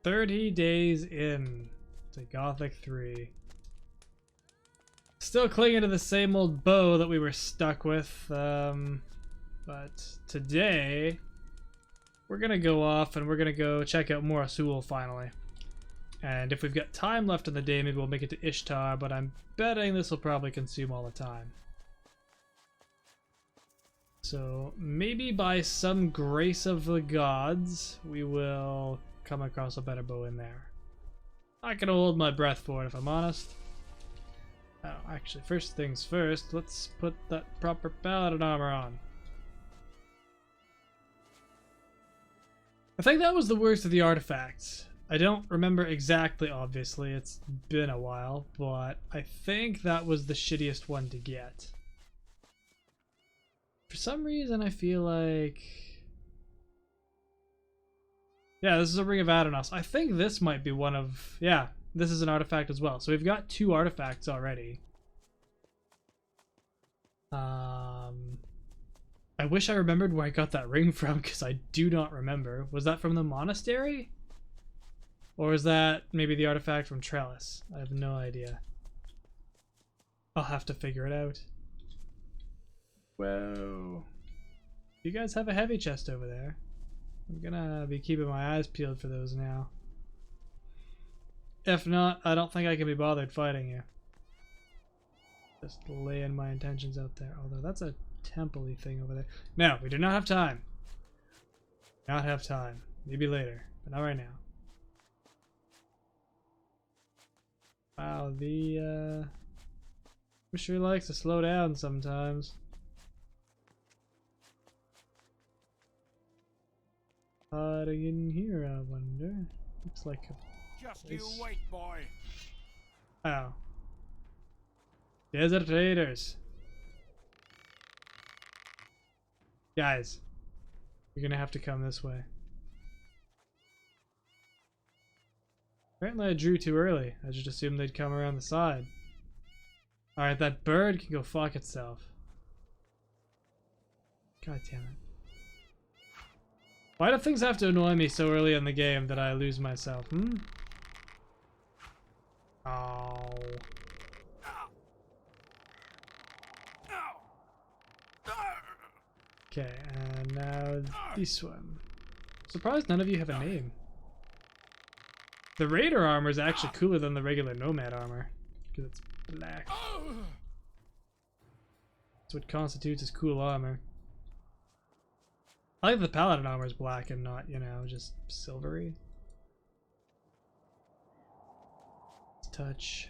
30 days in to Gothic 3. Still clinging to the same old bow that we were stuck with. But today, we're going to go off and we're going to go check out Morasul finally. And if we've got time left in the day, maybe we'll make it to Ishtar, but I'm betting this will probably consume all the time. So maybe by some grace of the gods, we will come across a better bow in there. Not gonna hold my breath for it if I'm honest. Oh, actually, first things first, let's put that proper paladin armor on. I think that was the worst of the artifacts. I don't remember exactly, obviously, it's been a while, but I think that was the shittiest one to get. For some reason, I feel like... Yeah, this is a Ring of Adonos. I think this might be one of... Yeah, this is an artifact as well. So we've got 2 artifacts already. I wish I remembered where I got that ring from, because I do not remember. Was that from the monastery? Or is that maybe the artifact from Trellis? I have no idea. I'll have to figure it out. Whoa. You guys have a heavy chest over there. I'm gonna be keeping my eyes peeled for those now. If not, I don't think I can be bothered fighting you. Just laying my intentions out there. Although that's a temple-y thing over there. No, we do not have time. Not have time. Maybe later, but not right now. Wow, the sure likes to slow down sometimes. Hiding in here, I wonder. Looks like a Just place. you wait, boy. Oh. Desert raiders. Guys, you're gonna have to come this way. Apparently I drew too early. I just assumed they'd come around the side. Alright, that bird can go fuck itself. God damn it. Why do things have to annoy me so early in the game that I lose myself, hmm? Oh. Okay, and now this one. Surprised none of you have a name. The Raider armor is actually cooler than the regular Nomad armor, because it's black. That's what constitutes as cool armor. I like the Paladin armor is black and not, you know, just silvery. Let's touch.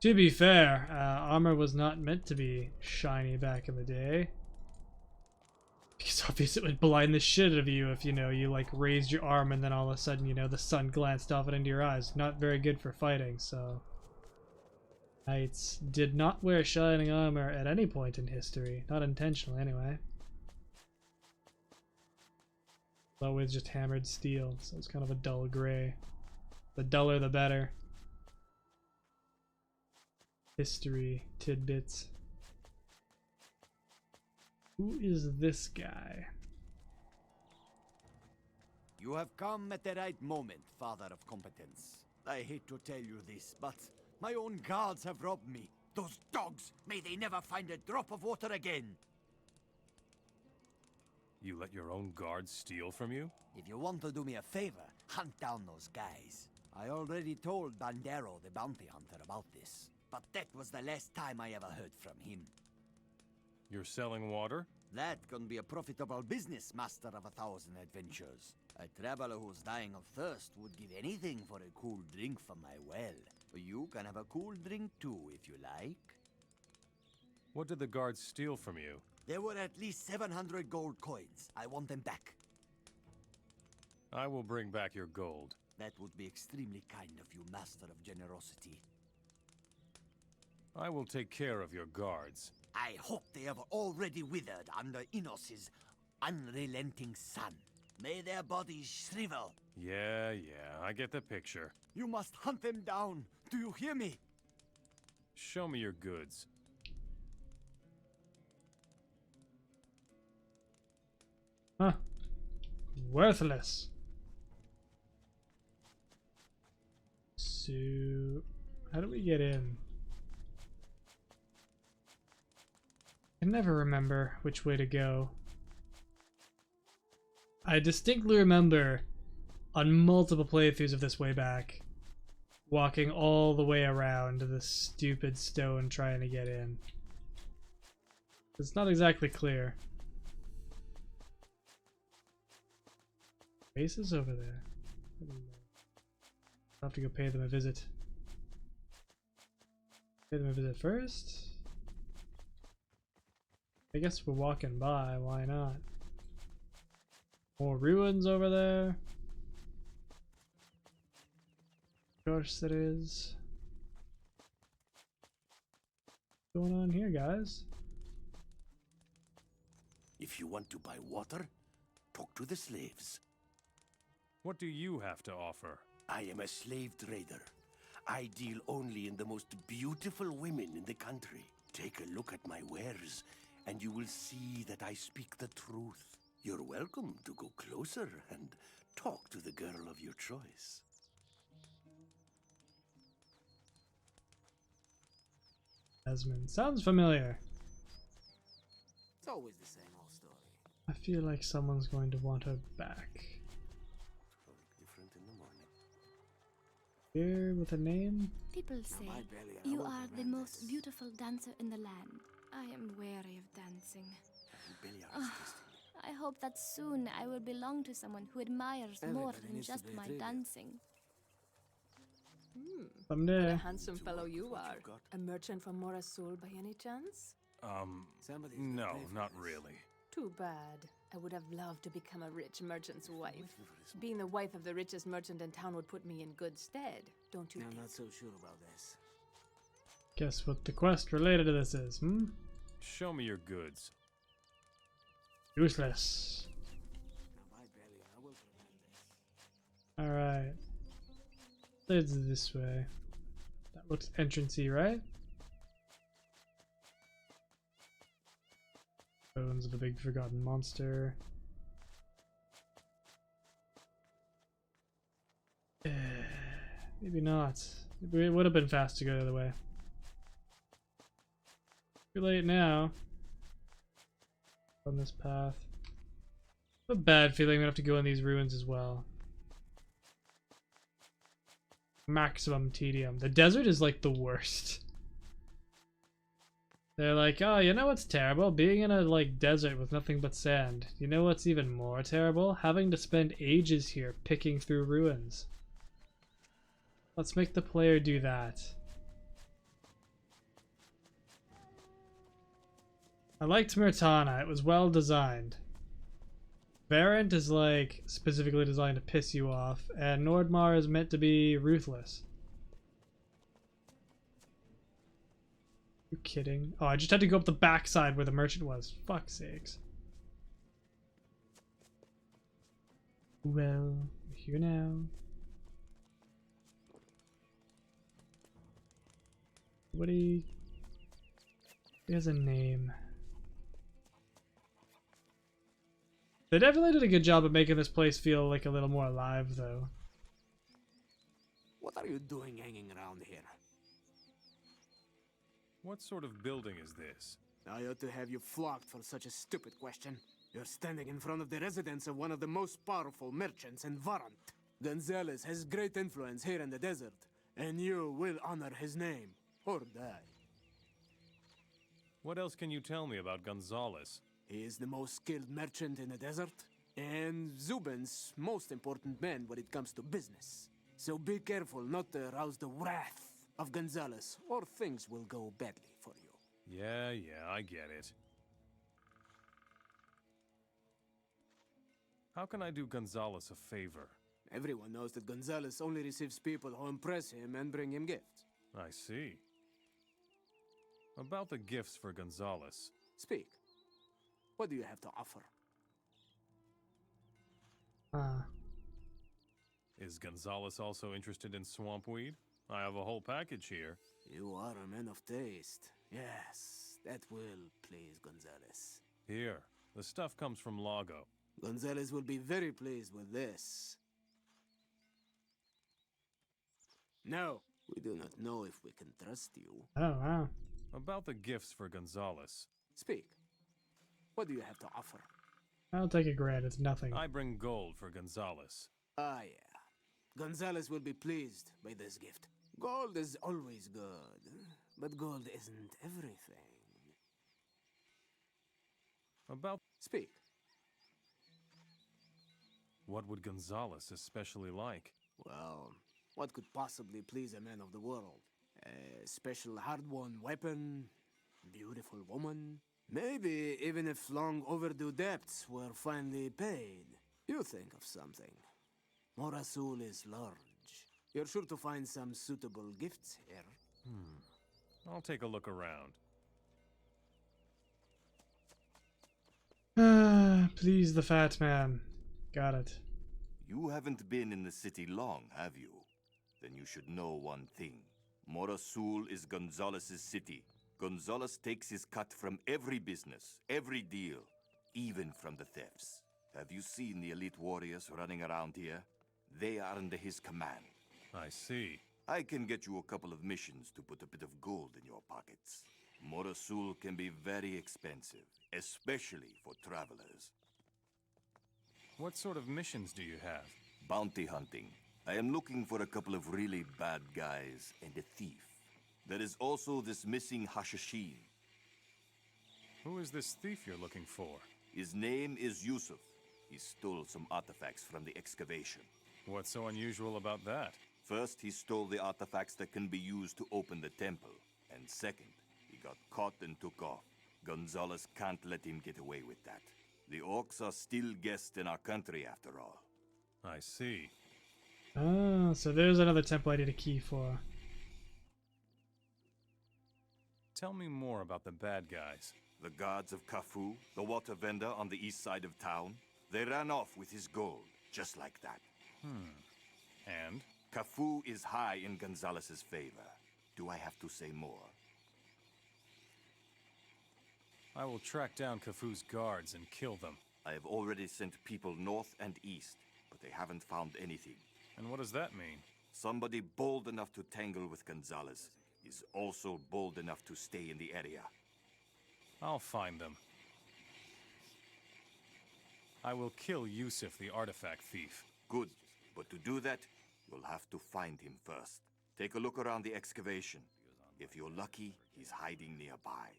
To be fair, armor was not meant to be shiny back in the day. Because obviously it would blind the shit out of you if, you know, you like raised your arm and then all of a sudden, you know, the sun glanced off it into your eyes. Not very good for fighting, so... Knights did not wear shining armor at any point in history. Not intentionally, anyway. Always just hammered steel, so it's kind of a dull gray. The duller the better. History tidbits. Who is this guy? You have come at the right moment, Father of Competence. I hate to tell you this, but my own guards have robbed me. Those dogs, may they never find a drop of water again. You let your own guards steal from you? If you want to do me a favor, hunt down those guys. I already told Bandero, the bounty hunter, about this, but that was the last time I ever heard from him. You're selling water? That can be a profitable business, master of 1,000 adventures. A traveler who's dying of thirst would give anything for a cool drink from my well. You can have a cool drink too, if you like. What did the guards steal from you? There were at least 700 gold coins. I want them back. I will bring back your gold. That would be extremely kind of you, master of generosity. I will take care of your guards. I hope they have already withered under Inos's unrelenting sun. May their bodies shrivel. Yeah, I get the picture. You must hunt them down. Do you hear me? Show me your goods. Huh. Worthless. So, how do we get in? I can never remember which way to go. I distinctly remember on multiple playthroughs of this way back, walking all the way around the stupid stone trying to get in. It's not exactly clear. Oasis over there. I'll have to go pay them a visit. Pay them a visit first? I guess we're walking by, why not? More ruins over there. Of course there is. What's going on here, guys? If you want to buy water, talk to the slaves. What do you have to offer? I am a slave trader. I deal only in the most beautiful women in the country. Take a look at my wares, and you will see that I speak the truth. You're welcome to go closer and talk to the girl of your choice. Esmond. Sounds familiar. It's always the same old story. I feel like someone's going to want her back. Different in the morning. Here with a name? People say my belly, I you won't are the remember most this. beautiful dancer in the land. I am weary of dancing. Belly are tasting. I hope that soon I will belong to someone who admires more Everybody than needs to just be a my trader. dancing. What a Someday. handsome fellow you What are. you got? A merchant from Morasul by any chance? Somebody's gonna No, pay for not this. really. Too bad. I would have loved to become a rich merchant's wife. Being the wife of the richest merchant in town would put me in good stead, don't you I'm think? not so sure about this. Guess what the quest related to this is, hmm? Show me your goods. Useless. Now my belly, I will prevent this. Alright. Leads this way. That looks entrancey, right? Bones of a big forgotten monster. Maybe not. Maybe it would have been fast to go the other way. Too late now. On this path. I have a bad feeling I'm gonna have to go in these ruins as well. Maximum tedium. The desert is like the worst. They're like, oh, you know what's terrible? Being in a like desert with nothing but sand. You know what's even more terrible? Having to spend ages here picking through ruins. Let's make the player do that. I liked Myrtana. It was well designed. Varant is like specifically designed to piss you off, and Nordmar is meant to be ruthless. You kidding? Oh, I just had to go up the backside where the merchant was. Fuck's sakes. Well, we're here now. What he has a name. They definitely did a good job of making this place feel like a little more alive, though. What are you doing hanging around here? What sort of building is this? I ought to have you flogged for such a stupid question. You're standing in front of the residence of one of the most powerful merchants in Varant. Gonzalas has great influence here in the desert, and you will honor his name, or die. What else can you tell me about Gonzalas? He is the most skilled merchant in the desert, and Zubin's most important man when it comes to business. So be careful not to arouse the wrath of Gonzalas, or things will go badly for you. Yeah, I get it. How can I do Gonzalas a favor? Everyone knows that Gonzalas only receives people who impress him and bring him gifts. I see. About the gifts for Gonzalas. Speak. What do you have to offer? Ah. Is Gonzalas also interested in swampweed? I have a whole package here. You are a man of taste. Yes, that will please Gonzalas. Here, the stuff comes from Lago. Gonzalas will be very pleased with this. No, we do not know if we can trust you. Oh, wow. About the gifts for Gonzales. Speak. What do you have to offer? I'll take a grant. It's nothing. I bring gold for Gonzales. Ah, yeah. Gonzales will be pleased by this gift. Gold is always good, but gold isn't everything. About Speak. what would Gonzales especially like? Well, what could possibly please a man of the world? A special hard-won weapon? Beautiful woman? Maybe even if long overdue debts were finally paid. You think of something. Morasul is large. You're sure to find some suitable gifts here. I'll take a look around. Please, the fat man. Got it. You haven't been in the city long, have you? Then you should know one thing. Morasul is Gonzales' city. Gonzales takes his cut from every business, every deal, even from the thefts. Have you seen the elite warriors running around here? They are under his command. I see. I can get you a couple of missions to put a bit of gold in your pockets. Morasul can be very expensive, especially for travelers. What sort of missions do you have? Bounty hunting. I am looking for a couple of really bad guys and a thief. There is also this missing Hashashin. Who is this thief you're looking for? His name is Yusuf. He stole some artifacts from the excavation. What's so unusual about that? First, he stole the artifacts that can be used to open the temple. And second, he got caught and took off. Gonzales can't let him get away with that. The Orcs are still guests in our country after all. I see. Oh, so there's another temple I need a key for. Tell me more about the bad guys. The guards of Kaffu, the water vendor on the east side of town, they ran off with his gold, just like that. And? Kaffu is high in Gonzales' favor. Do I have to say more? I will track down Kaffu's guards and kill them. I have already sent people north and east, but they haven't found anything. And what does that mean? Somebody bold enough to tangle with Gonzales is also bold enough to stay in the area. I'll find them. I will kill Yusuf, the artifact thief. Good, but to do that, you'll have to find him first. Take a look around the excavation. If you're lucky, he's hiding nearby.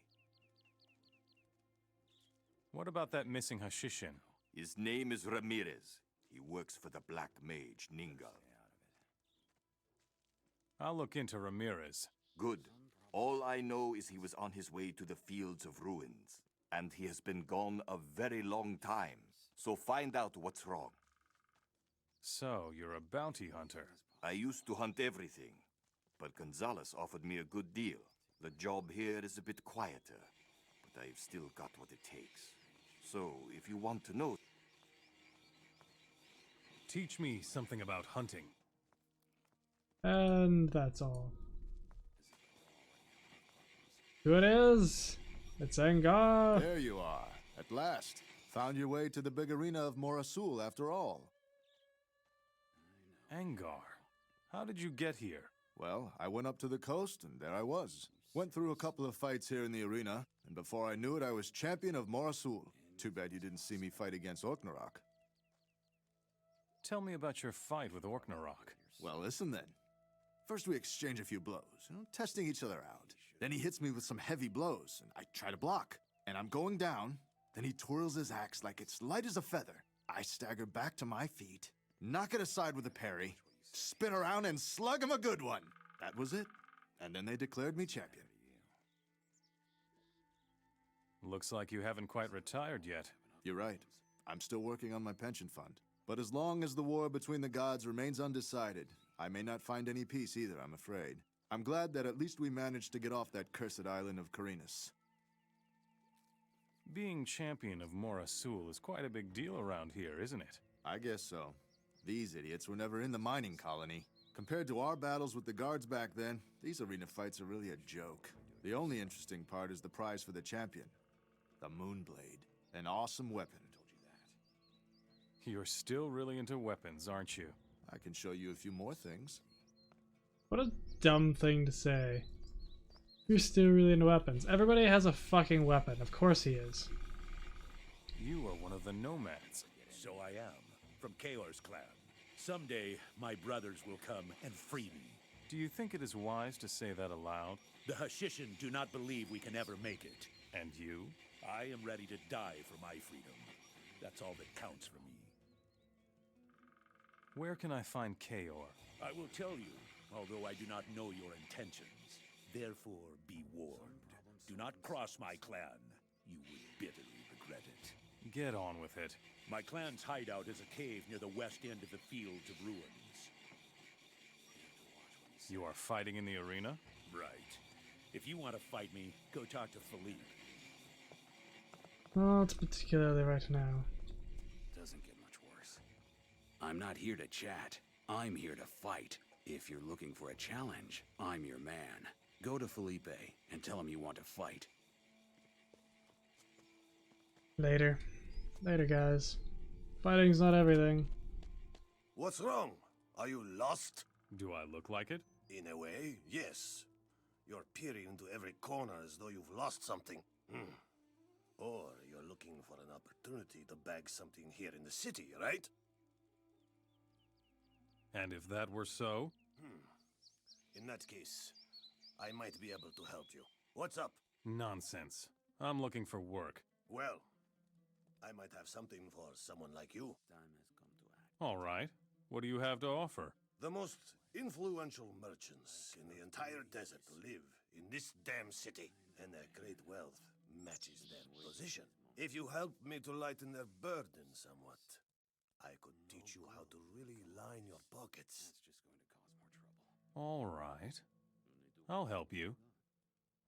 What about that missing Hashishin? His name is Ramirez. He works for the Black Mage, Ningal. I'll look into Ramirez. Good. All I know is he was on his way to the Fields of Ruins, and he has been gone a very long time. So find out what's wrong. So, you're a bounty hunter. I used to hunt everything, but Gonzales offered me a good deal. The job here is a bit quieter, but I've still got what it takes. So, if you want to know... Teach me something about hunting. And that's all. Who it is? It's Angar. There you are, at last. Found your way to the big arena of Morasul after all. Angar, how did you get here? Well, I went up to the coast, and there I was. Went through a couple of fights here in the arena, and before I knew it, I was champion of Morasul. Too bad you didn't see me fight against Orknarok. Tell me about your fight with Orknarok. Well, listen then. First we exchange a few blows, testing each other out. Then he hits me with some heavy blows, and I try to block. And I'm going down, then he twirls his axe like it's light as a feather. I stagger back to my feet, knock it aside with a parry, spin around and slug him a good one. That was it. And then they declared me champion. Looks like you haven't quite retired yet. You're right. I'm still working on my pension fund. But as long as the war between the gods remains undecided, I may not find any peace either, I'm afraid. I'm glad that at least we managed to get off that cursed island of Carinus. Being champion of Morasul is quite a big deal around here, isn't it? I guess so. These idiots were never in the mining colony. Compared to our battles with the guards back then, these arena fights are really a joke. The only interesting part is the prize for the champion. The Moonblade. An awesome weapon. You're still really into weapons, aren't you? I can show you a few more things. What a dumb thing to say. You're still really into weapons. Everybody has a fucking weapon. Of course he is. You are one of the nomads. So I am, from Kaor's clan. Someday, my brothers will come and free me. Do you think it is wise to say that aloud? The Hashishin do not believe we can ever make it. And you? I am ready to die for my freedom. That's all that counts for me. Where can I find Kaor? I will tell you, although I do not know your intentions. Therefore, be warned. Do not cross my clan. You will bitterly regret it. Get on with it. My clan's hideout is a cave near the west end of the Fields of Ruins. You are fighting in the arena? Right. If you want to fight me, go talk to Philippe. Not particularly right now. Doesn't get much worse. I'm not here to chat. I'm here to fight. If you're looking for a challenge, I'm your man. Go to Felipe and tell him you want to fight. Later. Later, guys. Fighting's not everything. What's wrong? Are you lost? Do I look like it? In a way, yes. You're peering into every corner as though you've lost something. Or you're looking for an opportunity to bag something here in the city, right? And if that were so? In that case, I might be able to help you. What's up? Nonsense. I'm looking for work. Well, I might have something for someone like you. Time has come to act. All right. What do you have to offer? The most influential merchants in the entire desert live in this damn city, and their great wealth matches their position. If you help me to lighten their burden somewhat, I could teach you how to really line your pockets. That's just going to cause more trouble. All right. I'll help you.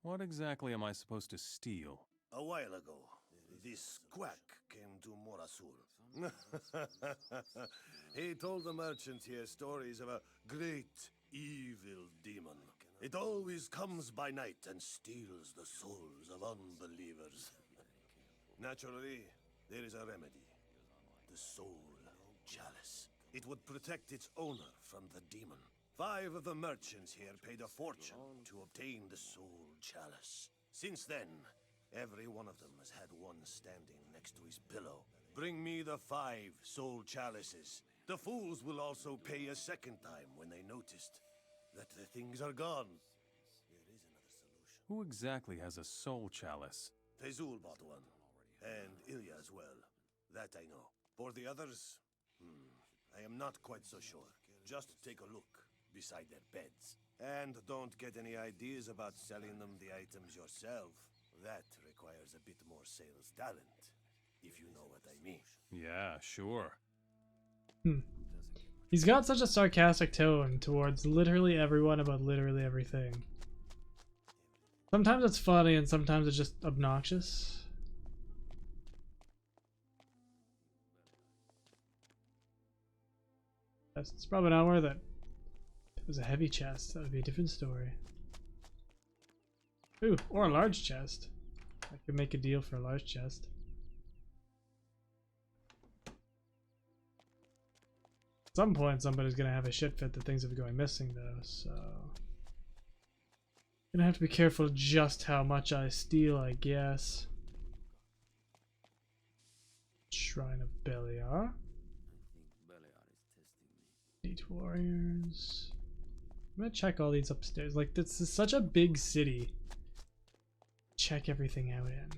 What exactly am I supposed to steal? A while ago, this quack came to Morasul. He told the merchant here stories of a great evil demon. It always comes by night and steals the souls of unbelievers. Naturally, there is a remedy. The Soul Chalice. It would protect its owner from the demon. 5 of the merchants here paid a fortune to obtain the Soul Chalice. Since then, every one of them has had one standing next to his pillow. Bring me the 5 Soul Chalices. The fools will also pay a second time when they noticed that the things are gone. There is another solution. Who exactly has a soul chalice? Fezul bought one. And Ilya as well. That I know. For the others, I am not quite so sure. Just take a look beside their beds. And don't get any ideas about selling them the items yourself. That requires a bit more sales talent, if you know what I mean. Yeah, sure. He's got such a sarcastic tone towards literally everyone about literally everything. Sometimes it's funny and sometimes it's just obnoxious. It's probably not worth it. If it was a heavy chest, that would be a different story. Ooh, or a large chest. I could make a deal for a large chest. At some point, somebody's gonna have a shit fit that things are going missing, though, so... Gonna have to be careful just how much I steal, I guess. Shrine of Beliar. 8 warriors. I'm gonna check all these upstairs. Like, this is such a big city. Check everything out in.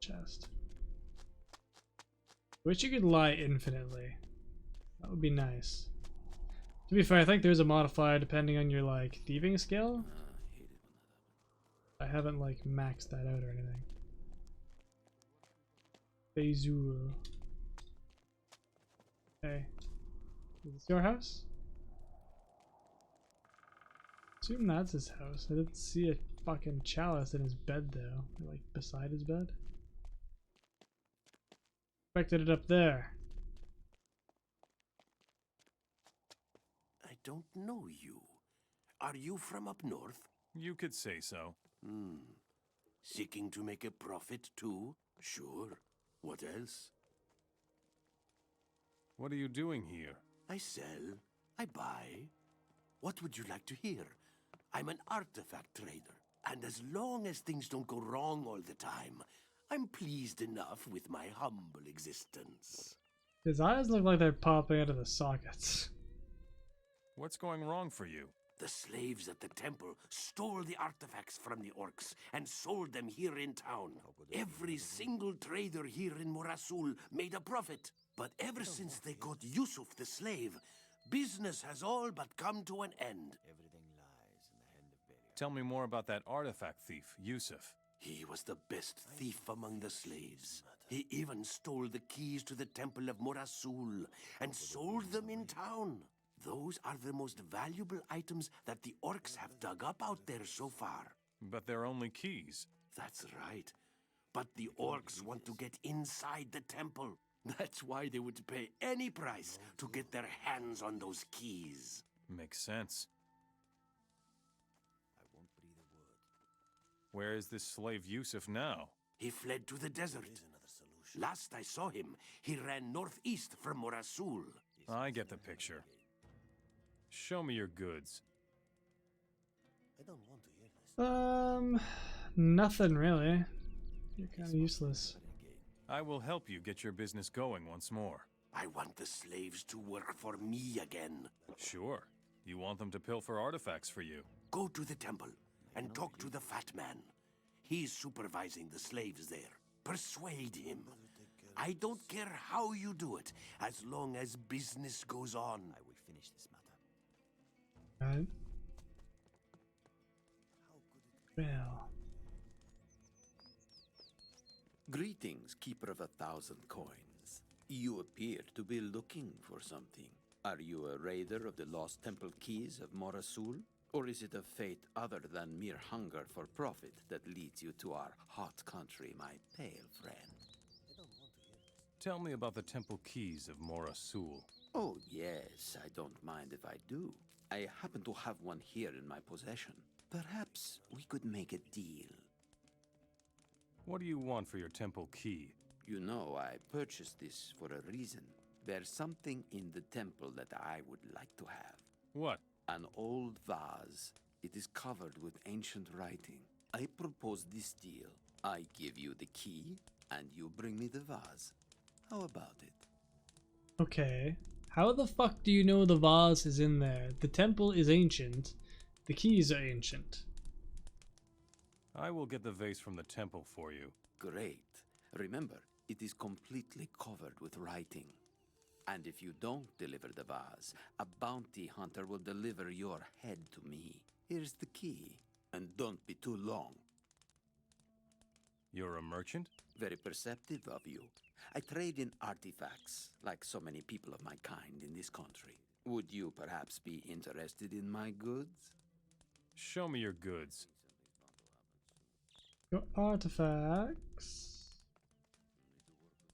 Chest. Wish you could lie infinitely. That would be nice. To be fair, I think there's a modifier depending on your, like, thieving skill. I haven't, like, maxed that out or anything. Fezul. Okay. Is this your house? Assume that's his house. I didn't see a fucking chalice in his bed though. Like beside his bed. Expected it up there. I don't know you. Are you from up north? You could say so. Seeking to make a profit too? Sure. What else? What are you doing here? I sell. I buy. What would you like to hear? I'm an artifact trader, and as long as things don't go wrong all the time, I'm pleased enough with my humble existence. His eyes look like they're popping out of the sockets. What's going wrong for you? The slaves at the temple stole the artifacts from the orcs and sold them here in town. Every single trader here in Morasul made a profit. But ever since they got Yusuf the slave, business has all but come to an end. Tell me more about that artifact thief, Yusuf. He was the best thief among the slaves. He even stole the keys to the temple of Morasul and sold them in town. Those are the most valuable items that the orcs have dug up out there so far. But they're only keys. That's right. But the orcs want to get inside the temple. That's why they would pay any price to get their hands on those keys. Makes sense. Where is this slave Yusuf now? He fled to the desert. Last I saw him, he ran northeast from Morasul. I get the picture. Show me your goods. Nothing really. You're kind of useless. I will help you get your business going once more. I want the slaves to work for me again. Sure. You want them to pilfer artifacts for you. Go to the temple and talk to the fat man. He's supervising the slaves there. Persuade him. I don't care how you do it, as long as business goes on. I will finish this matter. Right. Well. Greetings, Keeper of 1,000 coins. You appear to be looking for something. Are you a raider of the lost temple keys of Morasul? Or is it a fate other than mere hunger for profit that leads you to our hot country, my pale friend? Tell me about the temple keys of Morasul. Oh, yes, I don't mind if I do. I happen to have one here in my possession. Perhaps we could make a deal. What do you want for your temple key? You know, I purchased this for a reason. There's something in the temple that I would like to have. What? An old vase. It is covered with ancient writing. I propose this deal. I give you the key, and you bring me the vase. How about it? Okay. How the fuck do you know the vase is in there? The temple is ancient. The keys are ancient. I will get the vase from the temple for you. Great. Remember, it is completely covered with writing. And if you don't deliver the vase, a bounty hunter will deliver your head to me. Here's the key. And don't be too long. You're a merchant? Very perceptive of you. I trade in artifacts, like so many people of my kind in this country. Would you perhaps be interested in my goods? Show me your goods. Your artifacts.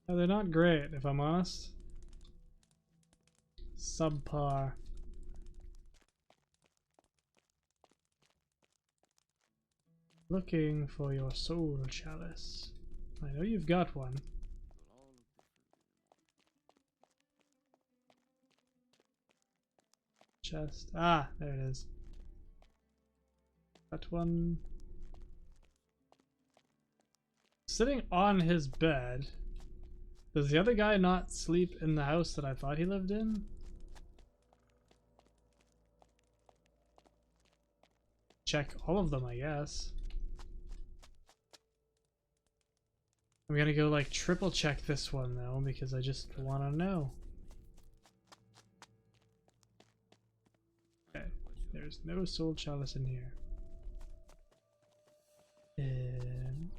Oh, they're not great, if I'm honest. Subpar. Looking for your soul chalice. I know you've got one. Chest. Ah, there it is. That one. Sitting on his bed. Does the other guy not sleep in the house that I thought he lived in? Check all of them, I guess. I'm gonna go like triple check this one though, because I just want to know. Okay, there's no soul chalice in here. And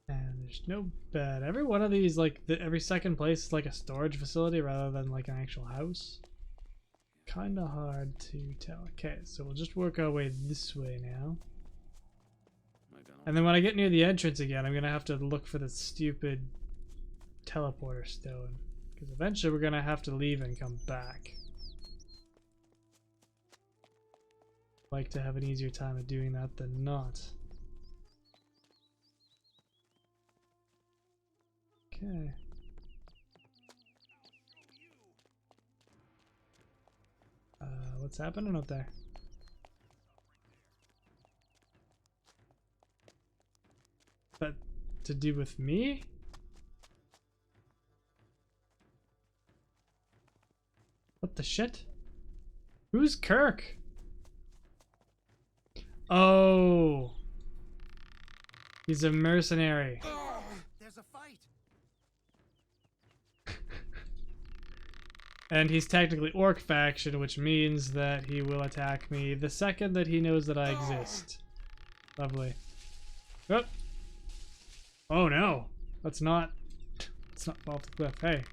there's no bed. Every one of these, like every second place is like a storage facility rather than like an actual house. Kind of hard to tell. Okay, so we'll just work our way this way now. And then when I get near the entrance again, I'm gonna have to look for the stupid teleporter stone. Because eventually we're gonna have to leave and come back. Like to have an easier time of doing that than not. Okay. what's happening up there? That to do with me? What the shit? Who's Kirk? Oh. He's a mercenary. There's a fight. And he's technically Orc faction, which means that he will attack me the second that he knows that I exist. Lovely. Oh, oh no. Let's not fall off the cliff. Hey,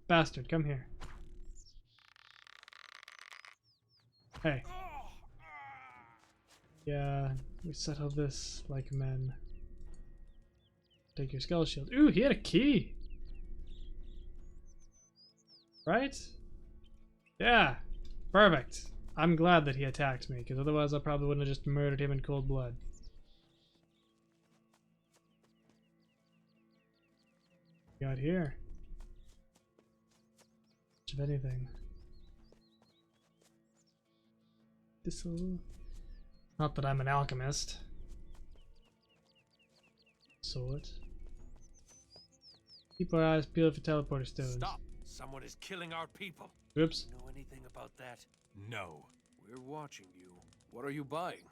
bastard, come here. Hey. Yeah, we settle this like men. Take your skull shield. Ooh, he had a key! Right? Yeah, perfect. I'm glad that he attacked me, because otherwise I probably wouldn't have just murdered him in cold blood. What got here? Much of anything. Not that I'm an alchemist. Sword. Keep our eyes peeled for teleporter stones. Stop! Someone is killing our people. Oops. Know anything about that? No. We're watching you. What are you buying?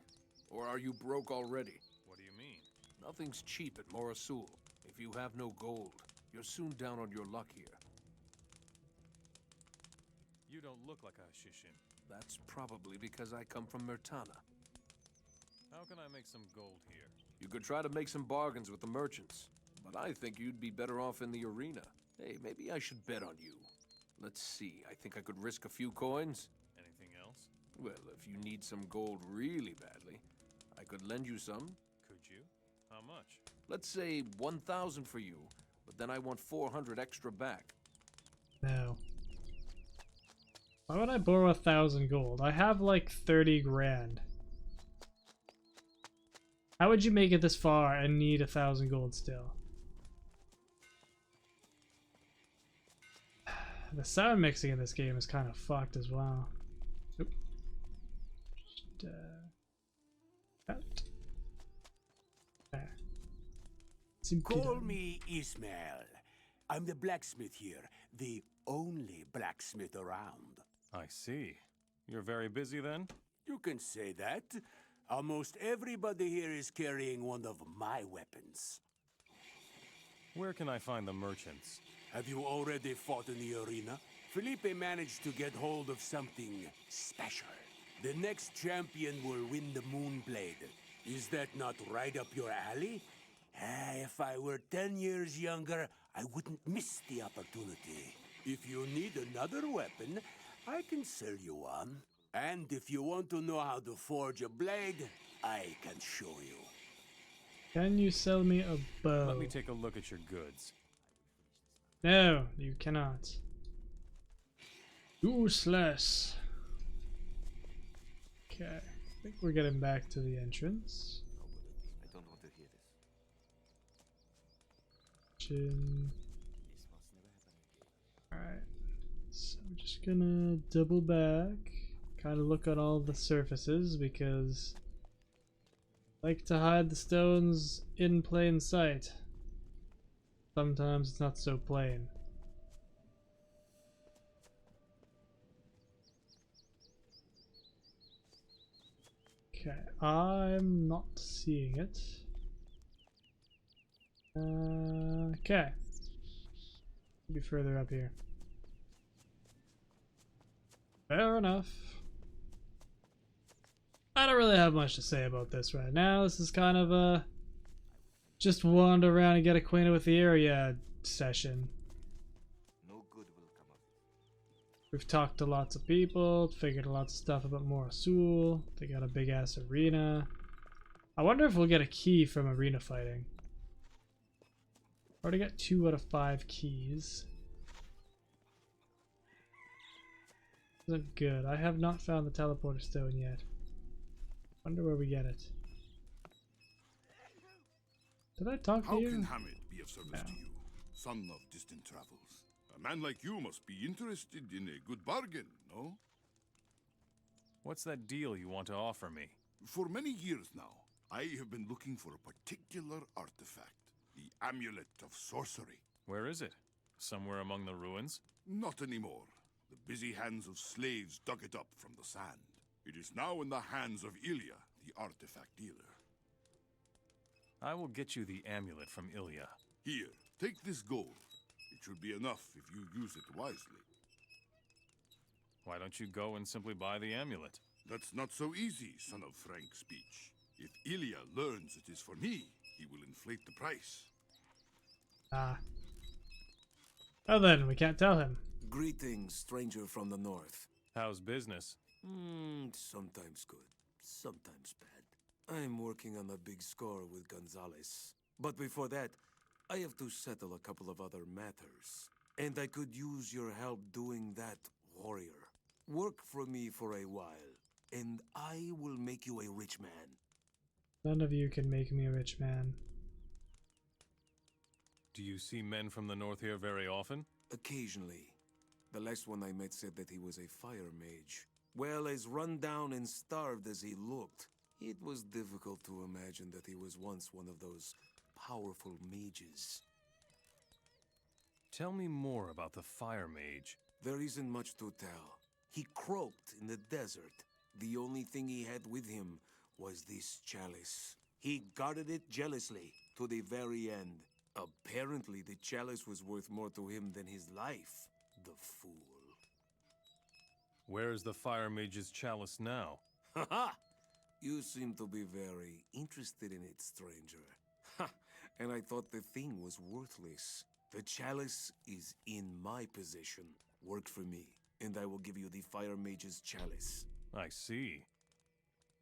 Or are you broke already? What do you mean? Nothing's cheap at Morasul. If you have no gold, you're soon down on your luck here. You don't look like a Shishin. That's probably because I come from Mertana. How can I make some gold here? You could try to make some bargains with the merchants, but I think you'd be better off in the arena. Hey, maybe I should bet on you. Let's see, I think I could risk a few coins. Anything else? Well, if you need some gold really badly, I could lend you some. Could you? How much? Let's say 1,000 for you, but then I want 400 extra back. No. Why would I borrow 1,000 gold? I have like 30 grand. How would you make it this far and need 1,000 gold still? The sound mixing in this game is kind of fucked as well. Oop. Just, out. There. Call me Ismail. I'm the blacksmith here, the only blacksmith around. I see. You're very busy then? You can say that. Almost everybody here is carrying one of my weapons. Where can I find the merchants? Have you already fought in the arena? Felipe managed to get hold of something special. The next champion will win the Moonblade. Is that not right up your alley? If I were 10 years younger, I wouldn't miss the opportunity. If you need another weapon, I can sell you one. And if you want to know how to forge a blade, I can show you. Can you sell me a bow? Let me take a look at your goods. No, you cannot. Useless. Okay, I think we're getting back to the entrance. I don't want to hear this. Chin. Alright, so I'm just gonna double back. Kind of look at all the surfaces because I like to hide the stones in plain sight. Sometimes it's not so plain. Okay, I'm not seeing it. Okay. Maybe further up here. Fair enough. I don't really have much to say about this right now. This is kind of a just wander around and get acquainted with the area session. No good will come of it. We've talked to lots of people, figured lots of stuff about Morasul. They got a big ass arena. I wonder if we'll get a key from arena fighting. Already got 2 out of 5 keys. Isn't good. I have not found the teleporter stone yet. Wonder where we get it. Did I talk to How you? can Hamid be of service No. to you, son of distant travels? A man like you must be interested in a good bargain, no? What's that deal you want to offer me? For many years now, I have been looking for a particular artifact. The Amulet of Sorcery. Where is it? Somewhere among the ruins? Not anymore. The busy hands of slaves dug it up from the sand. It is now in the hands of Ilya, the artifact dealer. I will get you the amulet from Ilya. Here, take this gold. It should be enough if you use it wisely. Why don't you go and simply buy the amulet? That's not so easy, son of frank speech. If Ilya learns it is for me, he will inflate the price. Ah. Well then, we can't tell him. Greetings, stranger from the north. How's business? Sometimes good, sometimes bad. I'm working on a big score with Gonzales. But before that, I have to settle a couple of other matters. And I could use your help doing that, warrior. Work for me for a while, and I will make you a rich man. None of you can make me a rich man. Do you see men from the north here very often? Occasionally. The last one I met said that he was a fire mage. Well, as run down and starved as he looked, it was difficult to imagine that he was once one of those powerful mages. Tell me more about the fire mage. There isn't much to tell. He croaked in the desert. The only thing he had with him was this chalice. He guarded it jealously to the very end. Apparently, the chalice was worth more to him than his life. The fool. Where is the fire mage's chalice now? Ha! You seem to be very interested in it, stranger. Ha! And I thought the thing was worthless. The chalice is in my possession. Work for me, and I will give you the fire mage's chalice. I see.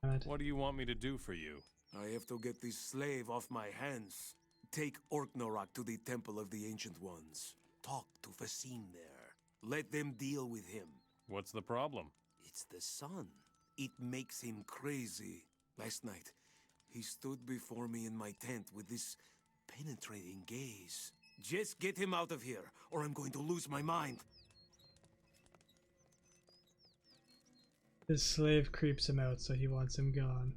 God. What do you want me to do for you? I have to get this slave off my hands. Take Orknarok to the Temple of the Ancient Ones. Talk to Fasim there. Let them deal with him. What's the problem? It's the sun. It makes him crazy. Last night, he stood before me in my tent with this penetrating gaze. Just get him out of here, or I'm going to lose my mind. His slave creeps him out, so he wants him gone.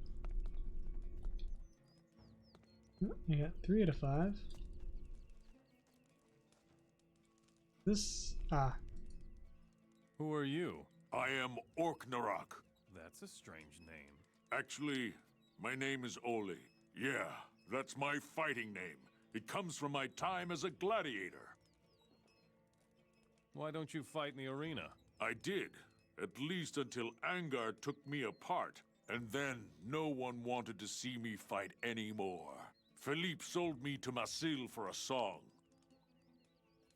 I got 3 out of 5. This... ah. Who are you? I am Orknarok. That's a strange name. Actually, my name is Oli. Yeah, that's my fighting name. It comes from my time as a gladiator. Why don't you fight in the arena? I did, at least until Angar took me apart, and then no one wanted to see me fight anymore. Philippe sold me to Masil for a song.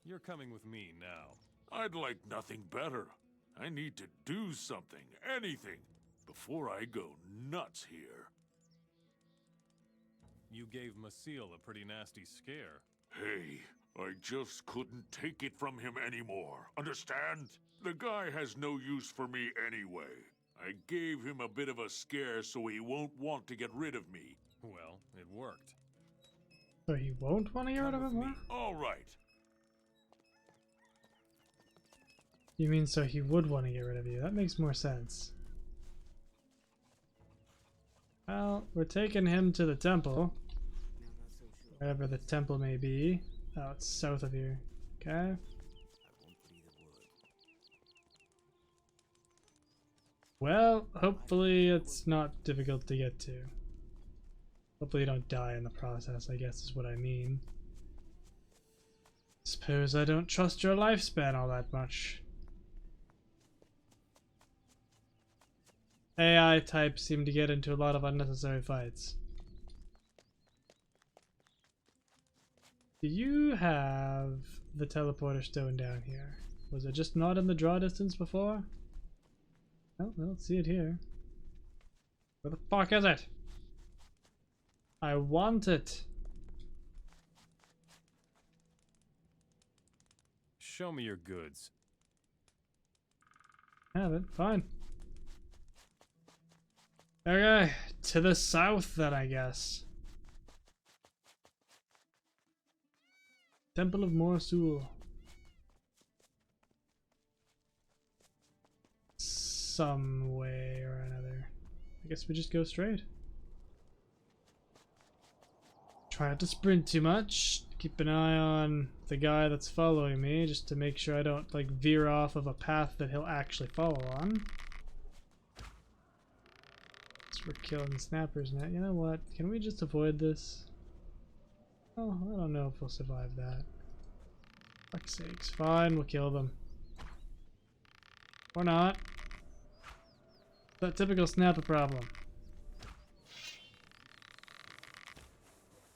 You're coming with me now. I'd like nothing better. I need to do something, anything, before I go nuts here. You gave Masil a pretty nasty scare. Hey, I just couldn't take it from him anymore. Understand? The guy has no use for me anyway. I gave him a bit of a scare so he won't want to get rid of me. Well, it worked. So he won't want to get rid of him? What? All right. You mean so he would want to get rid of you? That makes more sense. Well, we're taking him to the temple. Wherever the temple may be. Oh, it's south of here. Okay. Well, hopefully it's not difficult to get to. Hopefully you don't die in the process, I guess is what I mean. Suppose I don't trust your lifespan all that much. AI types seem to get into a lot of unnecessary fights. Do you have the teleporter stone down here? Was it just not in the draw distance before? Oh, I don't see it here. Where the fuck is it? I want it. Show me your goods. Have it, fine. Okay, to the south then, I guess. Temple of Morsul. Some way or guess we just go straight. Try not to sprint too much. Keep an eye on the guy that's following me, just to make sure I don't like veer off of a path that he'll actually follow on. So we're killing snappers now. You know what? Can we just avoid this? Oh, I don't know if we'll survive that. Fuck's sakes. Fine, we'll kill them. Or not. That typical snapper problem.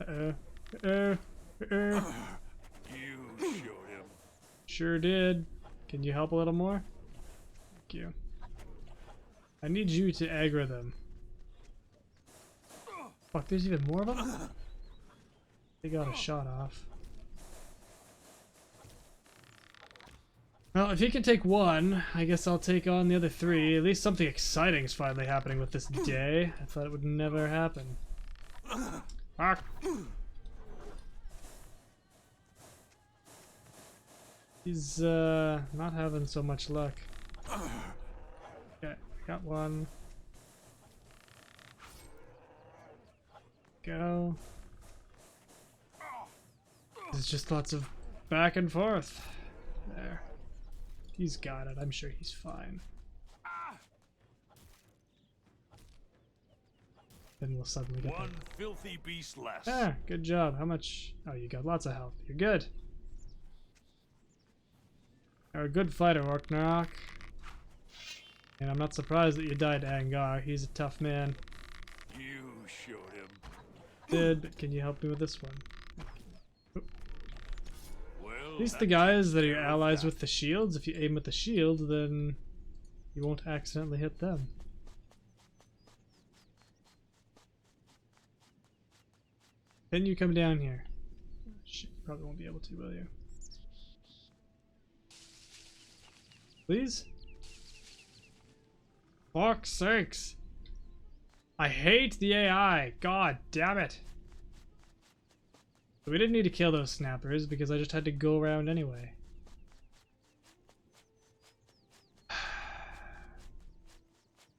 Uh-oh. Uh-oh. Uh-oh. You showed him. Sure did. Can you help a little more? Thank you. I need you to aggro them. Fuck, there's even more of them? They got a shot off. Well, if he can take one, I guess I'll take on the other three. At least something exciting is finally happening with this day. I thought it would never happen. Fuck. He's not having so much luck. Okay, got one. Go. There's just lots of back and forth. There. He's got it. I'm sure he's fine. Then we'll suddenly get one filthy beast less. Ah, good job. How much? Oh, you got lots of health. You're good. You're a good fighter, Orknarok. And I'm not surprised that you died to Angar. He's a tough man. You showed him. Did, but can you help me with this one? Well, at least the guys that are your allies with the shields, if you aim at the shield, then you won't accidentally hit them. Then you come down here. Shit, you probably won't be able to, will you? Please? Fuck's sakes! I hate the AI! God damn it! We didn't need to kill those snappers because I just had to go around anyway.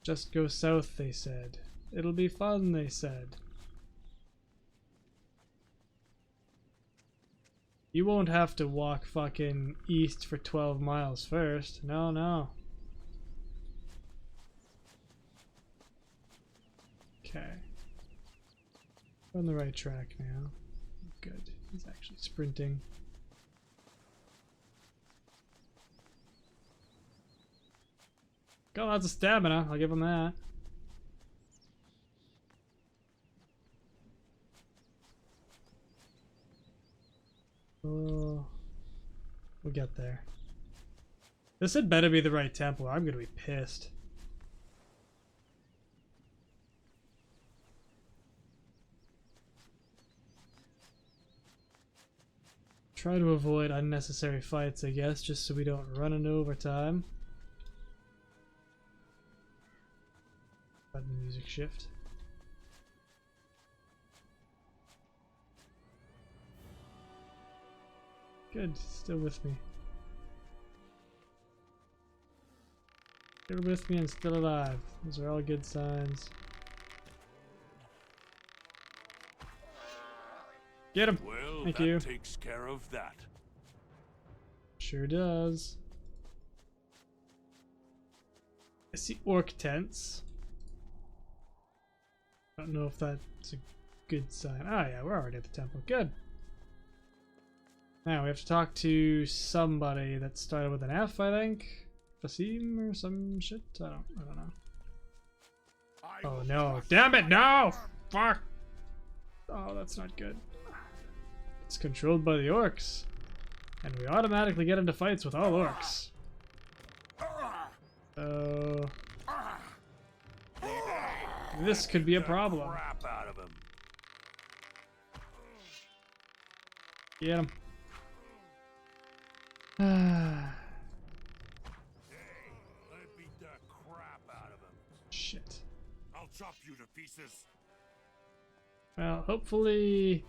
Just go south, they said. It'll be fun, they said. You won't have to walk fucking east for 12 miles first. No, no. Okay. We're on the right track now. Good. He's actually sprinting. Got lots of stamina, I'll give him that. Oh, we'll get there. This had better be the right temple, or I'm gonna be pissed. Try to avoid unnecessary fights, I guess, just so we don't run into overtime. Let the music shift. Good, still with me. Still with me and still alive. Those are all good signs. Get him! Well, Thank that you. takes care of that. Sure does. I see orc tents. Don't know if that's a good sign. Ah, yeah, we're already at the temple. Good. Now we have to talk to somebody that started with an F, I think. Fasim or some shit. I don't know. Oh no! Damn it! No! Fuck! Oh, that's not good. It's controlled by the orcs, and we automatically get into fights with all orcs. So this could be a problem. Crap out of him. Get him. Hey, let beat the crap out of him. Shit. I'll chop you to pieces. Well, hopefully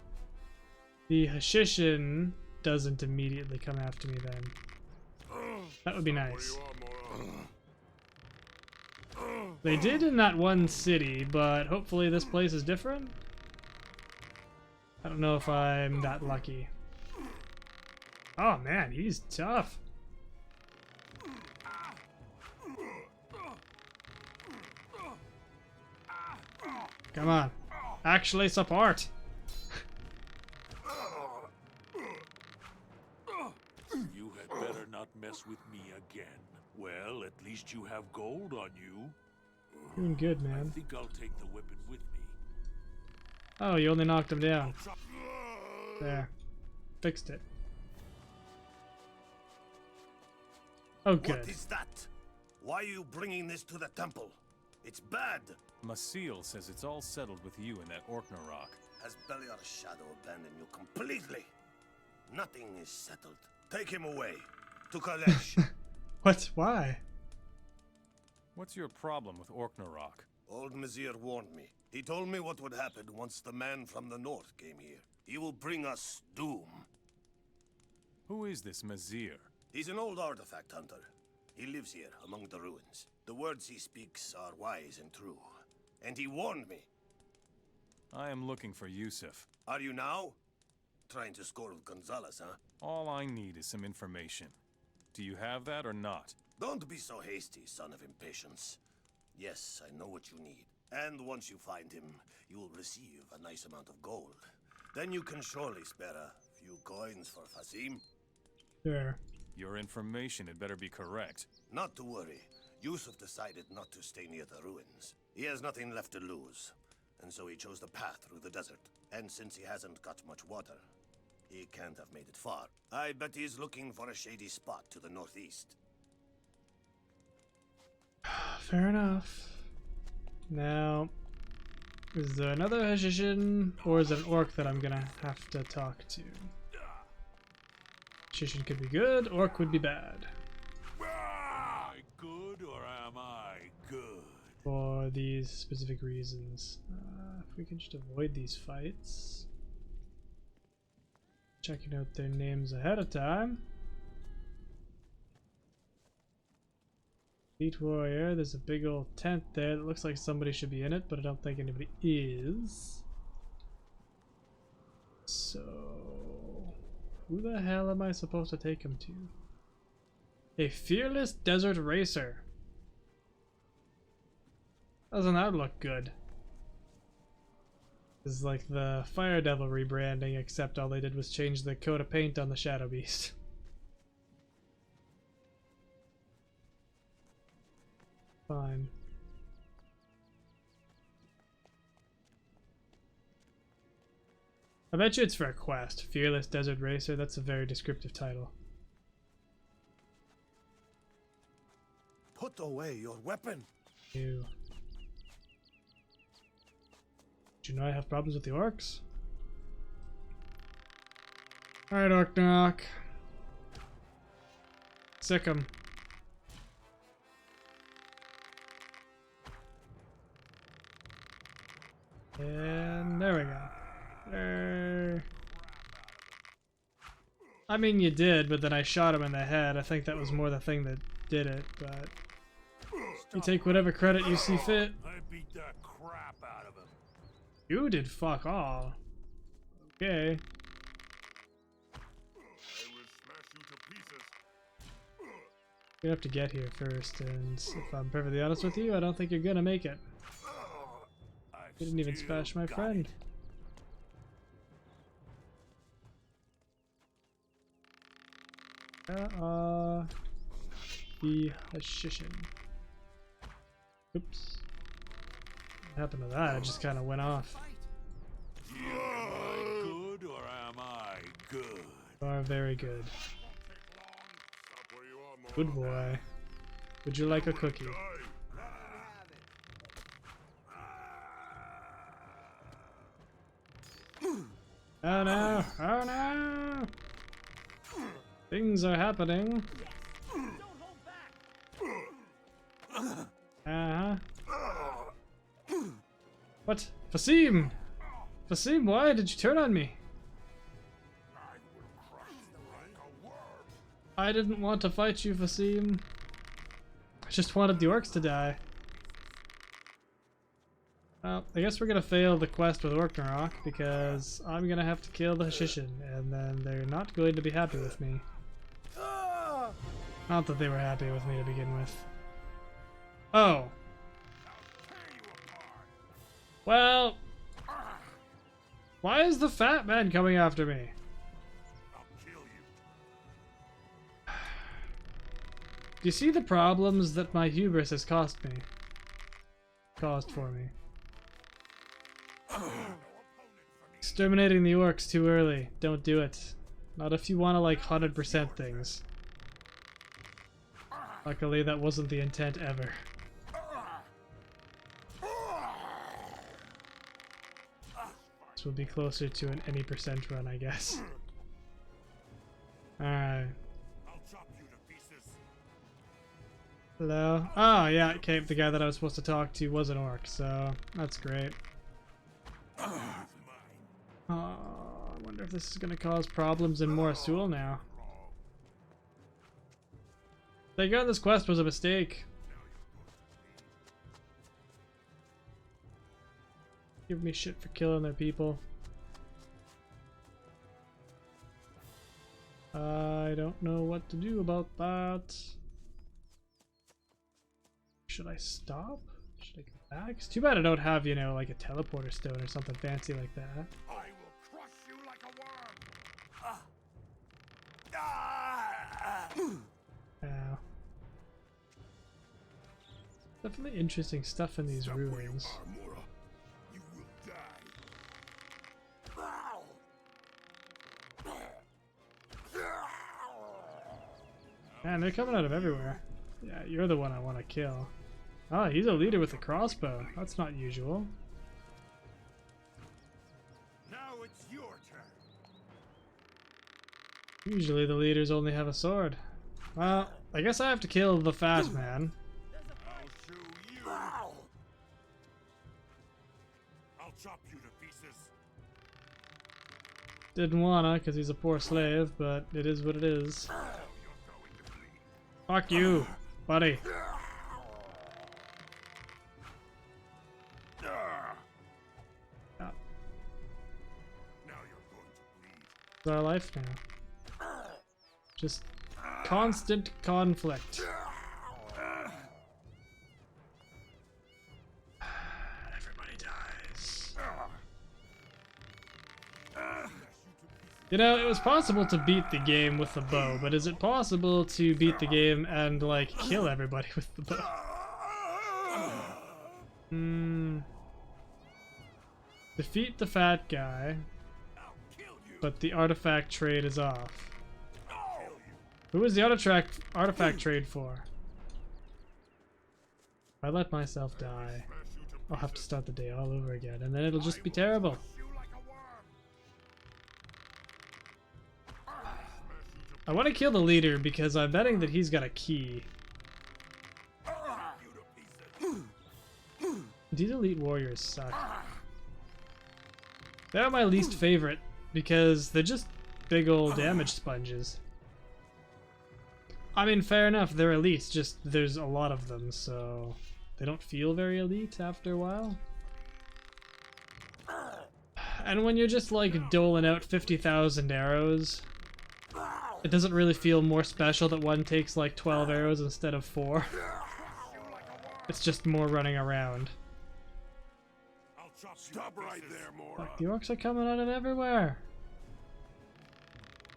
the Hashishin doesn't immediately come after me then. That would be nice. They did in that one city, but hopefully this place is different. I don't know if I'm that lucky. Oh man, he's tough. Come on. Actually support. You had better not mess with me again. Well, at least you have gold on you. Doing good, I man. think I'll take the weapon with me. Oh, you only knocked him down. There. Fixed it. Oh, good. What is that? Why are you bringing this to the temple? It's bad. Masil says it's all settled with you in that Orknarok. Has Beliar Shadow abandoned you completely? Nothing is settled. Take him away. To Kalesh. What? Why? What's your problem with Orknarok? Old Mazir warned me. He told me what would happen once the man from the north came here. He will bring us doom. Who is this Mazir? He's an old artifact hunter. He lives here among the ruins. The words he speaks are wise and true. And he warned me. I am looking for Yusuf. Are you now? Trying to score with Gonzalas, huh? All I need is some information. Do you have that or not? Don't be so hasty, son of impatience. Yes, I know what you need. And once you find him, you will receive a nice amount of gold. Then you can surely spare a few coins for Fasim. Sure. Your information had better be correct. Not to worry. Yusuf decided not to stay near the ruins. He has nothing left to lose. And so he chose the path through the desert. And since he hasn't got much water, he can't have made it far. I bet he's looking for a shady spot to the northeast. Fair enough. Now, is there another Hashishин, or is it an orc that I'm gonna have to talk to? Hashishин could be good, orc would be bad. Am I good or am I good? For these specific reasons. If we can just avoid these fights. Checking out their names ahead of time. Elite Warrior, there's a big old tent there that looks like somebody should be in it, but I don't think anybody is. So, who the hell am I supposed to take him to? A fearless desert racer. Doesn't that look good? It's like the Fire Devil rebranding, except all they did was change the coat of paint on the Shadow Beast. Fine. I bet you it's for a quest. Fearless Desert Racer, that's a very descriptive title. Put away your weapon. Ew. Do you know I have problems with the orcs? Alright, Orknarok. Sick 'em. And there we go. I mean, you did, but then I shot him in the head. I think that was more the thing that did it, but you take whatever credit you see fit. I beat the crap out of him. You did fuck all. Okay. You have to get here first, and if I'm perfectly honest with you, I don't think you're gonna make it. You didn't even smash my friend. The Hashishim. Oops. What happened to that? It just kind of went off. Am I good or am I good? You are very good. Good boy. Would you like a cookie? Oh no! Oh no! Things are happening. Uh-huh. What? Fasim! Fasim, why did you turn on me? I didn't want to fight you, Fasim. I just wanted the orcs to die. Well, I guess we're gonna fail the quest with Orknarok because I'm gonna have to kill the Hashishin, and then they're not going to be happy with me. Not that they were happy with me to begin with. Oh. Well, why is the fat man coming after me? Do you see the problems that my hubris has caused for me? Exterminating the orcs too early. Don't do it. Not if you want to like 100% things. Luckily, that wasn't the intent ever. This will be closer to an any percent run, I guess. Alright. Hello? Oh, yeah, okay, the guy that I was supposed to talk to was an orc, so that's great. I wonder if this is going to cause problems in Morasul now. Taking on this quest was a mistake. Give me shit for killing their people. I don't know what to do about that. Should I stop? Should I go back? It's too bad I don't have, you know, like a teleporter stone or something fancy like that. I will crush you like a worm. Ow. Definitely interesting stuff in these ruins. You will die. Man, they're coming out of everywhere. Yeah, you're the one I want to kill. Oh, he's a leader with a crossbow. That's not usual. Now it's your turn. Usually the leaders only have a sword. Well, I guess I have to kill the fat man. I'll show you. I'll chop you to pieces. Didn't wanna, because he's a poor slave, but it is what it is. Fuck you, buddy. It's our life now. Just constant conflict. Everybody dies. You know, it was possible to beat the game with the bow, but is it possible to beat the game and, like, kill everybody with the bow? Defeat the fat guy, but the artifact trade is off. Who is the artifact trade for? If I let myself die, I'll have to start the day all over again, and then it'll just be terrible. I want to kill the leader because I'm betting that he's got a key. These elite warriors suck. They're my least favorite because they're just big old damage sponges. I mean, fair enough, they're elite, just there's a lot of them, so they don't feel very elite after a while. And when you're just like doling out 50,000 arrows, it doesn't really feel more special that one takes like 12 arrows instead of 4. It's just more running around. Stop right there, Mora. Fuck, the orcs are coming out of everywhere.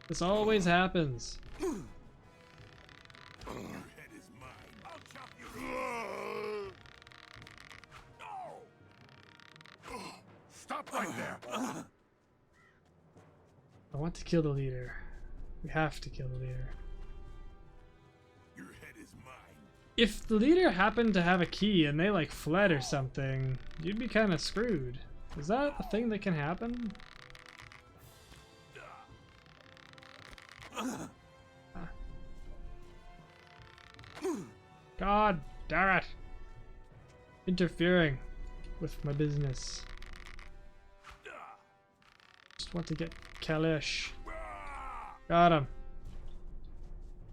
This always happens. Your head is mine. I'll chop you. No! Stop right there. I want to kill the leader. We have to kill the leader. Your head is mine. If the leader happened to have a key and they like fled or something, you'd be kind of screwed. Is that a thing that can happen? God damn it! Interfering with my business. Just want to get Kalish. Got him.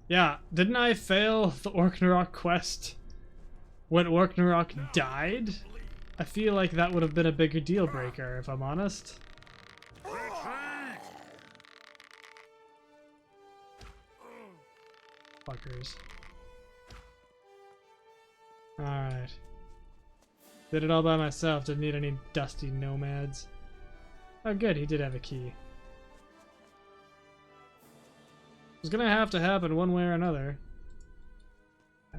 Yeah, didn't I fail the Orknarok quest when Orknarok died? I feel like that would have been a bigger deal breaker, if I'm honest. Fuckers. Alright. Did it all by myself, didn't need any dusty nomads. Oh good, he did have a key. It's gonna have to happen one way or another.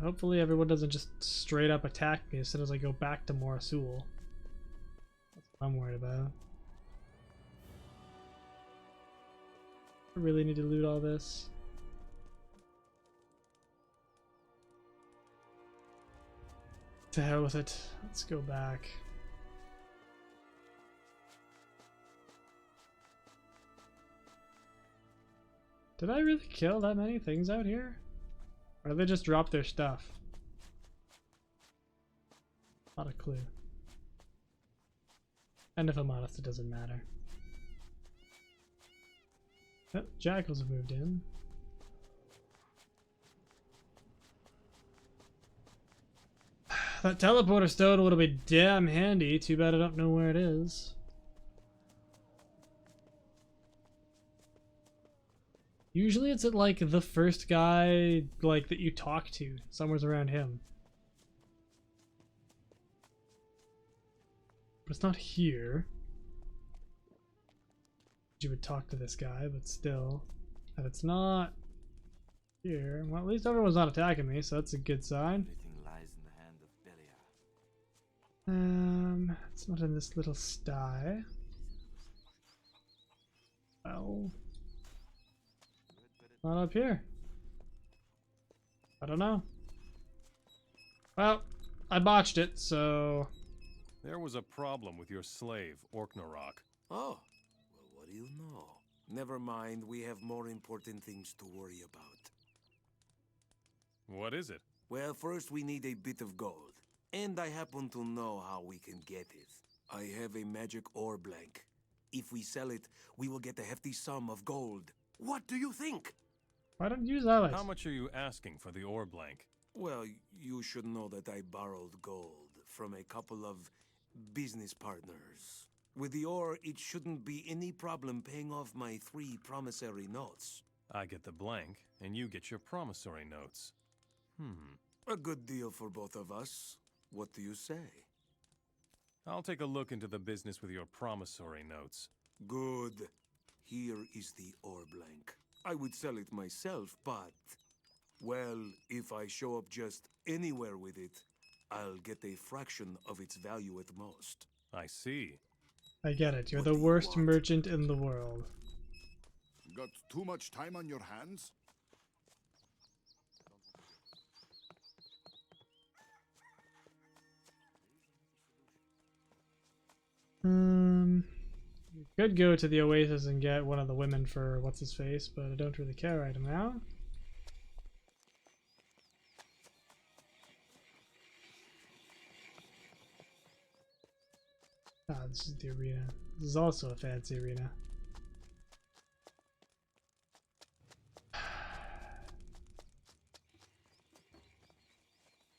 Hopefully everyone doesn't just straight up attack me as soon as I go back to Morasul. That's what I'm worried about. I really need to loot all this. To hell with it. Let's go back. Did I really kill that many things out here? Or did they just drop their stuff? Not a clue. And if I'm honest, it doesn't matter. Oh, jackals have moved in. That teleporter stone would have been damn handy. Too bad I don't know where it is. Usually it's at like the first guy like that you talk to. Somewhere's around him. But it's not here. You would talk to this guy, but still. And it's not here. Well, at least everyone's not attacking me, so that's a good sign. It's not in this little sty. Well, not up here. I don't know. Well, I botched it, so... There was a problem with your slave, Orknarok. Oh, well, what do you know? Never mind, we have more important things to worry about. What is it? Well, first we need a bit of gold. And I happen to know how we can get it. I have a magic ore blank. If we sell it, we will get a hefty sum of gold. What do you think? Why don't you use that? How much are you asking for the ore blank? Well, you should know that I borrowed gold from a couple of business partners. With the ore, it shouldn't be any problem paying off my 3 promissory notes. I get the blank, and you get your promissory notes. A good deal for both of us. What do you say? I'll take a look into the business with your promissory notes. Good. Here is the ore blank. I would sell it myself, but... well, if I show up just anywhere with it, I'll get a fraction of its value at most. I see. I get it. You're the worst merchant in the world. Got too much time on your hands? You could go to the Oasis and get one of the women for what's his face, but I don't really care right now. Ah, this is the arena. This is also a fancy arena.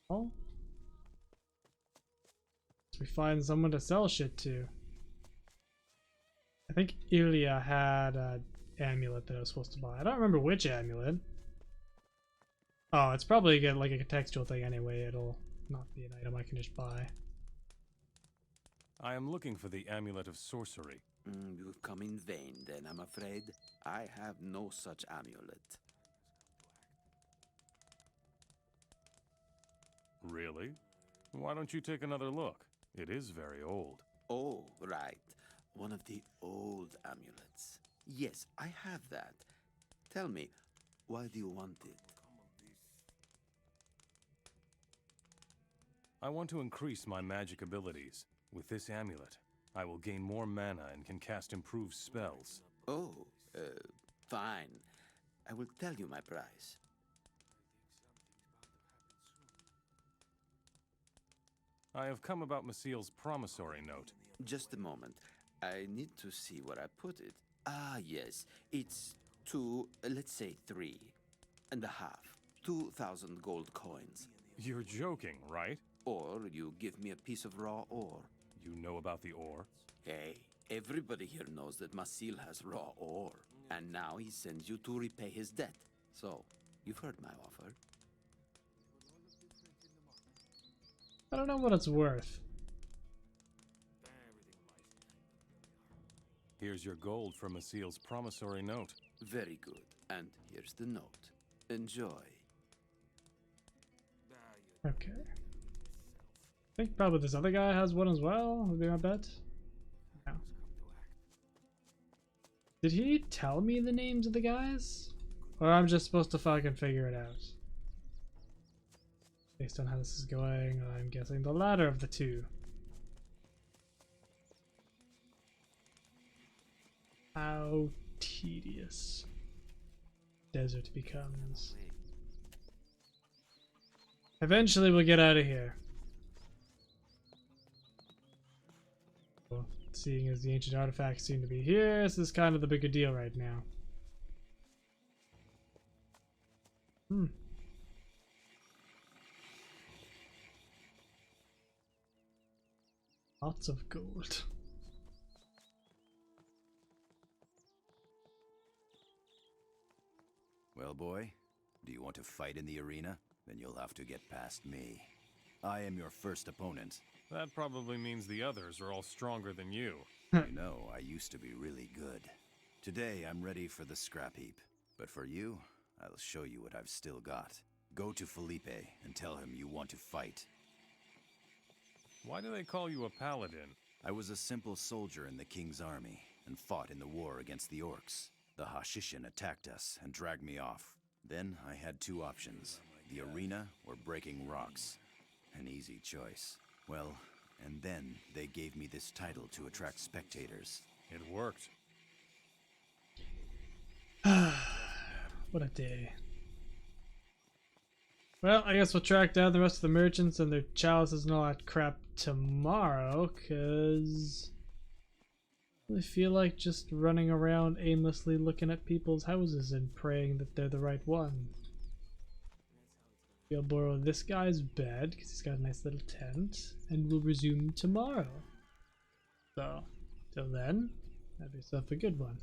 Oh. We find someone to sell shit to. I think Ilya had an amulet that I was supposed to buy. I don't remember which amulet. Oh, it's probably like a contextual thing anyway. It'll not be an item I can just buy. I am looking for the Amulet of Sorcery. You've come in vain, then, I'm afraid. I have no such amulet. Really? Why don't you take another look? It is very old. Oh, right. One of the old amulets. Yes, I have that. Tell me, why do you want it? I want to increase my magic abilities. With this amulet, I will gain more mana and can cast improved spells. Oh, fine. I will tell you my price. I have come about Masil's promissory note. Just a moment. I need to see where I put it. Ah, yes. It's 2, let's say 3.5. 2,000 gold coins. You're joking, right? Or you give me a piece of raw ore. You know about the Orcs? Hey, everybody here knows that Masil has raw ore. And now he sends you to repay his debt. So, you've heard my offer. I don't know what it's worth. Here's your gold from Masil's promissory note. Very good. And here's the note. Enjoy. Okay. I think probably this other guy has one as well, would be my bet. No. Did he tell me the names of the guys? Or I'm just supposed to fucking figure it out? Based on how this is going, I'm guessing the latter of the two. How tedious desert becomes. Eventually we'll get out of here. Well, seeing as the ancient artifacts seem to be here, this is kind of the bigger deal right now. Lots of gold. Well, boy, do you want to fight in the arena? Then you'll have to get past me. I am your first opponent. That probably means the others are all stronger than you. You know, I used to be really good. Today, I'm ready for the scrap heap. But for you, I'll show you what I've still got. Go to Felipe and tell him you want to fight. Why do they call you a paladin? I was a simple soldier in the king's army and fought in the war against the Orcs. The Hashishin attacked us and dragged me off. Then I had two options, the arena or breaking rocks. An easy choice. Well, and then they gave me this title to attract spectators. It worked. What a day. Well, I guess we'll track down the rest of the merchants and their chalices and all that crap tomorrow, because I really feel like just running around aimlessly looking at people's houses and praying that they're the right one. We'll borrow this guy's bed, because he's got a nice little tent, and we'll resume tomorrow. So, till then, have yourself a good one.